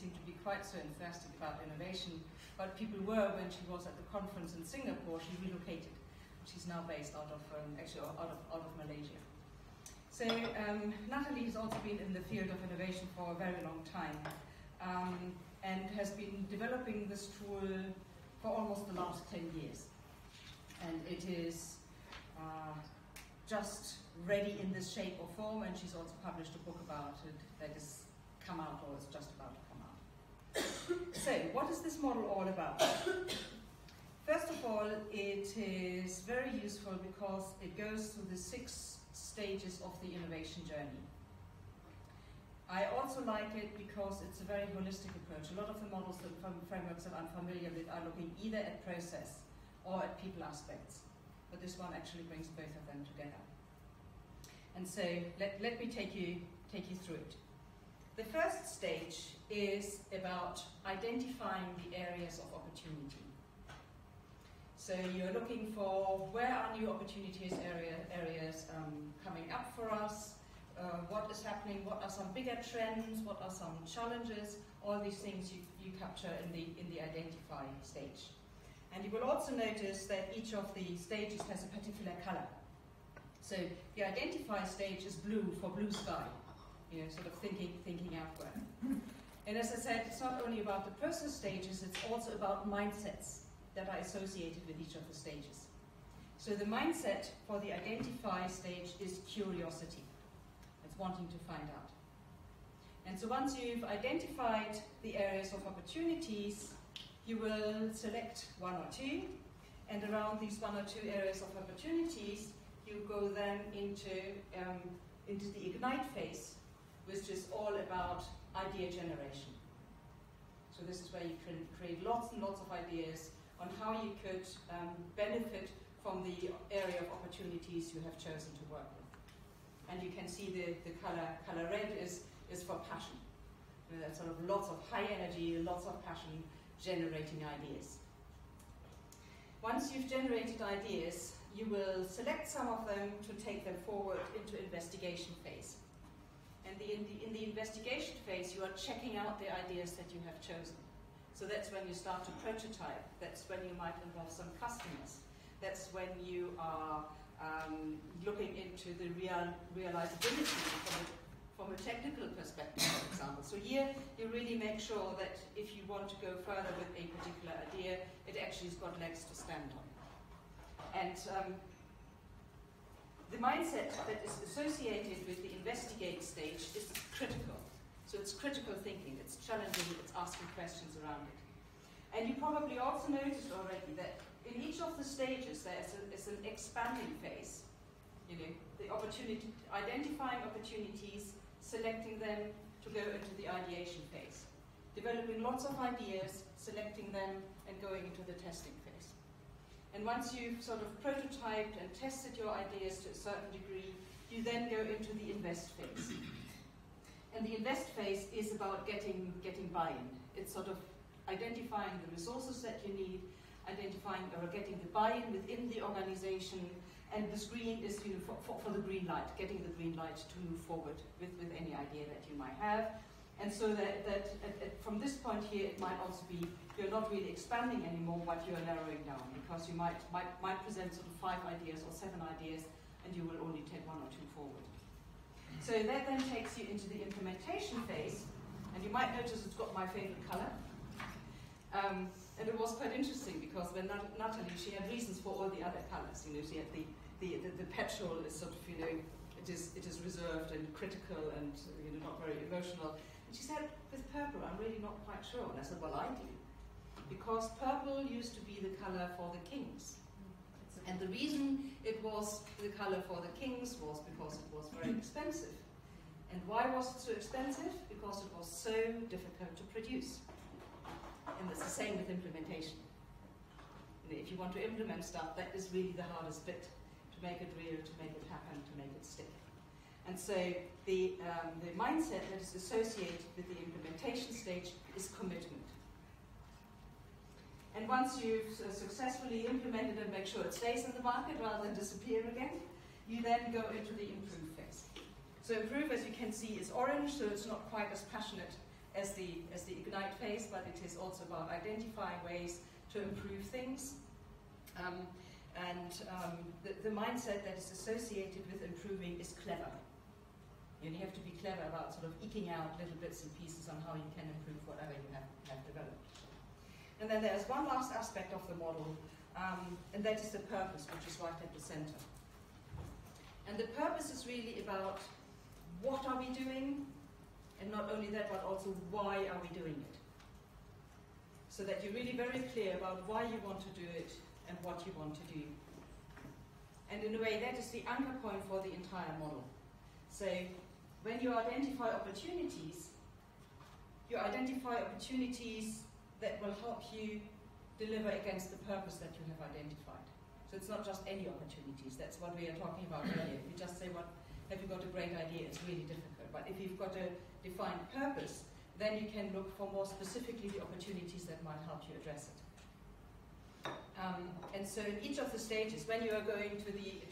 seem to be quite so enthusiastic about innovation, but people were when she was at the conference in Singapore. She relocated. She's now based out of out of Malaysia. So Natalie has also been in the field of innovation for a very long time, and has been developing this tool for almost the last 10 years. And it is just ready in this shape or form, and she's also published a book about it that is come out, or is just about to come out. So, what is this model all about? First of all, it is very useful because it goes through the 6 stages of the innovation journey. I also like it because it's a very holistic approach. A lot of the models and frameworks that I'm familiar with are looking either at process or at people aspects, but this one actually brings both of them together. And so let me take you through it. The first stage is about identifying the areas of opportunity. So you're looking for where are new opportunities areas coming up for us, what is happening, what are some bigger trends, what are some challenges, all these things you capture in the identify stage. And you will also notice that each of the stages has a particular color. So the identify stage is blue for blue sky, you know, sort of thinking outward. And as I said, it's not only about the process stages, it's also about mindsets that are associated with each of the stages. So the mindset for the identify stage is curiosity. It's wanting to find out. And so once you've identified the areas of opportunities, you will select 1 or 2, and around these 1 or 2 areas of opportunities, you go then into the ignite phase, which is all about idea generation. So this is where you can create lots and lots of ideas on how you could benefit from the area of opportunities you have chosen to work with. And you can see the color red is for passion. You know, that's sort of lots of high energy, lots of passion, generating ideas. Once you've generated ideas, you will select some of them to take them forward into investigation phase. And in the investigation phase, you are checking out the ideas that you have chosen. So that's when you start to prototype. That's when you might involve some customers. That's when you are looking into the realizability from a technical perspective, for example. So here, you really make sure that if you want to go further with a particular idea, it actually has got legs to stand on. And the mindset that is associated with the investigate stage is critical. So it's critical thinking, it's challenging, it's asking questions around it. And you probably also noticed already that in each of the stages there's an expanding phase. You know, the opportunity, identifying opportunities, selecting them to go into the ideation phase. Developing lots of ideas, selecting them, and going into the testing phase. And once you've sort of prototyped and tested your ideas to a certain degree, you then go into the invest phase. And the invest phase is about getting buy-in. It's sort of identifying the resources that you need, identifying or getting the buy-in within the organization, and this green is, you know, for the green light, getting the green light to move forward with any idea that you might have. And so that from this point here, it might also be you're not really expanding anymore, but you're narrowing down, because you might present sort of 5 ideas or 7 ideas, and you will only take 1 or 2 forward. So that then takes you into the implementation phase, and you might notice it's got my favorite color. And it was quite interesting because when Natalie, she had reasons for all the other colors. You know, she had the petrol is sort of, you know, it is reserved and critical and, you know, not very emotional. And she said, with purple, I'm really not quite sure. And I said, well, I do, because purple used to be the color for the kings. And the reason it was the color for the kings was because it was very expensive. And why was it so expensive? Because it was so difficult to produce. And it's the same with implementation. You know, if you want to implement stuff, that is really the hardest bit, to make it real, to make it happen, to make it stick. And so the mindset that is associated with the implementation stage is commitment. And once you've successfully implemented and make sure it stays in the market rather than disappear again, you then go into the improve phase. So improve, as you can see, is orange, so it's not quite as passionate as the ignite phase, but it is also about identifying ways to improve things. The mindset that is associated with improving is clever. You have to be clever about sort of eking out little bits and pieces on how you can improve whatever you have developed. And then there's one last aspect of the model, and that is the purpose, which is right at the center. And the purpose is really about what are we doing, and not only that, but also why are we doing it. So that you're really very clear about why you want to do it and what you want to do. And in a way, that is the anchor point for the entire model. So when you identify opportunities that will help you deliver against the purpose that you have identified. So it's not just any opportunities. That's what we are talking about earlier. If you just say, "What have you got a great idea?" It's really difficult. But if you've got a defined purpose, then you can look for more specifically the opportunities that might help you address it. And so in each of the stages, when you are going to the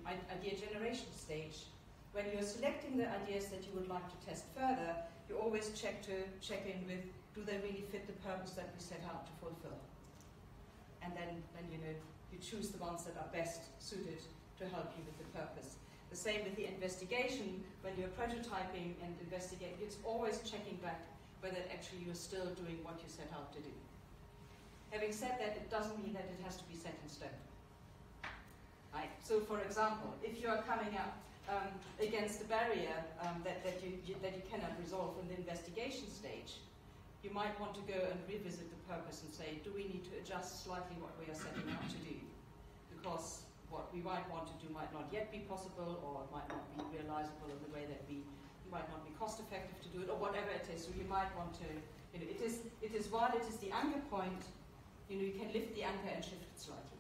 idea generation stage, when you're selecting the ideas that you would like to test further, you always check in with, do they really fit the purpose that we set out to fulfill? And then you choose the ones that are best suited to help you with the purpose. The same with the investigation. When you're prototyping and investigating, it's always checking back whether actually you're still doing what you set out to do. Having said that, it doesn't mean that it has to be set in stone. Right? So, for example, if you are coming up against a barrier that you cannot resolve in the investigation stage, you might want to go and revisit the purpose and say, do we need to adjust slightly what we are setting out to do? Because what we might want to do might not yet be possible, or it might not be realizable in the way that it might not be cost effective to do it, or whatever it is. So you might want to, while it is the anchor point, you can lift the anchor and shift it slightly.